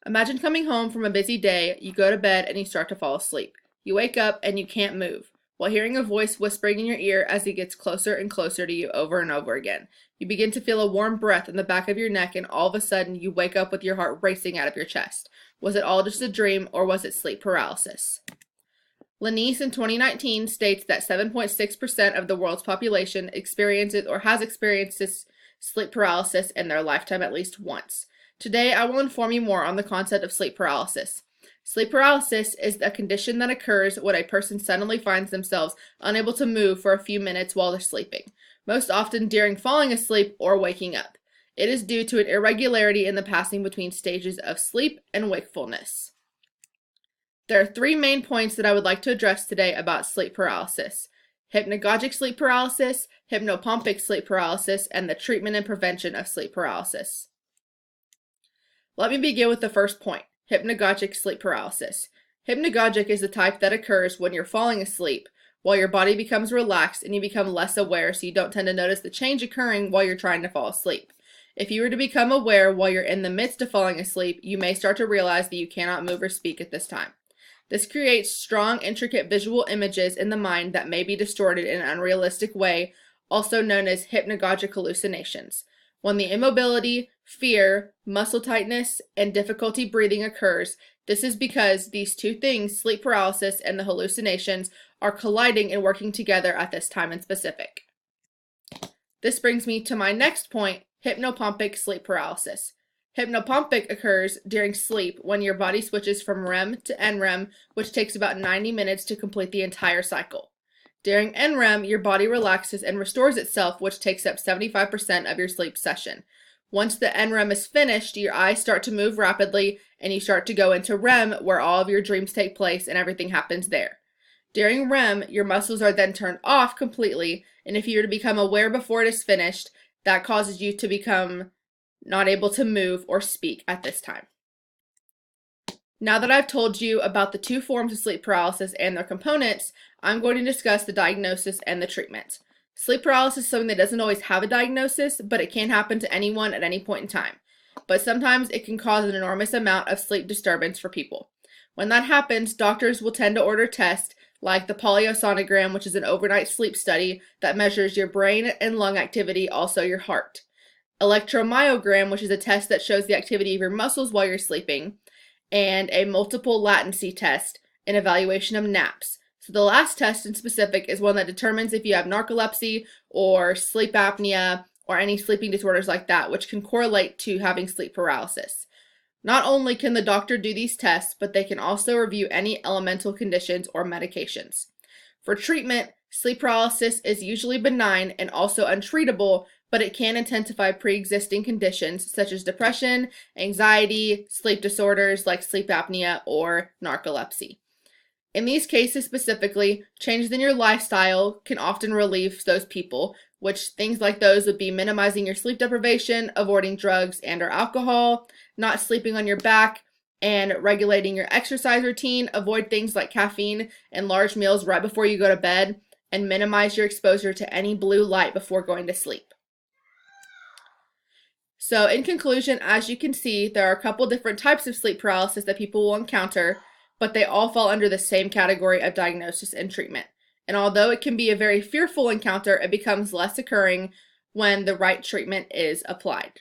Imagine coming home from a busy day, you go to bed and you start to fall asleep. You wake up and you can't move, while hearing a voice whispering in your ear as it gets closer and closer to you over and over again. You begin to feel a warm breath in the back of your neck, and all of a sudden you wake up with your heart racing out of your chest. Was it all just a dream, or was it sleep paralysis? Lanise in 2019 states that 7.6% of the world's population experiences or has experienced this sleep paralysis in their lifetime at least once. Today, I will inform you more on the concept of sleep paralysis. Sleep paralysis is a condition that occurs when a person suddenly finds themselves unable to move for a few minutes while they're sleeping, most often during falling asleep or waking up. It is due to an irregularity in the passing between stages of sleep and wakefulness. There are three main points that I would like to address today about sleep paralysis: hypnagogic sleep paralysis, hypnopompic sleep paralysis, and the treatment and prevention of sleep paralysis. Let me begin with the first point, hypnagogic sleep paralysis. Hypnagogic is the type that occurs when you're falling asleep, while your body becomes relaxed and you become less aware, so you don't tend to notice the change occurring while you're trying to fall asleep. If you were to become aware while you're in the midst of falling asleep, you may start to realize that you cannot move or speak at this time. This creates strong, intricate visual images in the mind that may be distorted in an unrealistic way, also known as hypnagogic hallucinations. When the immobility, fear, muscle tightness, and difficulty breathing occurs, this is because these two things, sleep paralysis and the hallucinations, are colliding and working together at this time in specific. This brings me to my next point, hypnopompic sleep paralysis. Hypnopompic occurs during sleep when your body switches from REM to NREM, which takes about 90 minutes to complete the entire cycle. During NREM, your body relaxes and restores itself, which takes up 75% of your sleep session. Once the NREM is finished, your eyes start to move rapidly and you start to go into REM, where all of your dreams take place and everything happens there. During REM, your muscles are then turned off completely, and if you were to become aware before it is finished, that causes you to become not able to move or speak at this time. Now that I've told you about the two forms of sleep paralysis and their components, I'm going to discuss the diagnosis and the treatment. Sleep paralysis is something that doesn't always have a diagnosis, but it can happen to anyone at any point in time. But sometimes it can cause an enormous amount of sleep disturbance for people. When that happens, doctors will tend to order tests like the polyosonogram, which is an overnight sleep study that measures your brain and lung activity, also your heart. Electromyogram, which is a test that shows the activity of your muscles while you're sleeping, and a multiple latency test, an evaluation of naps. So the last test in specific is one that determines if you have narcolepsy or sleep apnea or any sleeping disorders like that, which can correlate to having sleep paralysis. Not only can the doctor do these tests, but they can also review any elemental conditions or medications. For treatment, sleep paralysis is usually benign and also untreatable, but it can intensify pre-existing conditions such as depression, anxiety, sleep disorders like sleep apnea or narcolepsy. In these cases specifically, changes in your lifestyle can often relieve those people, which things like those would be minimizing your sleep deprivation, avoiding drugs and or alcohol, not sleeping on your back, and regulating your exercise routine. Avoid things like caffeine and large meals right before you go to bed, and minimize your exposure to any blue light before going to sleep. So in conclusion, as you can see, there are a couple different types of sleep paralysis that people will encounter, but they all fall under the same category of diagnosis and treatment. And although it can be a very fearful encounter, it becomes less occurring when the right treatment is applied.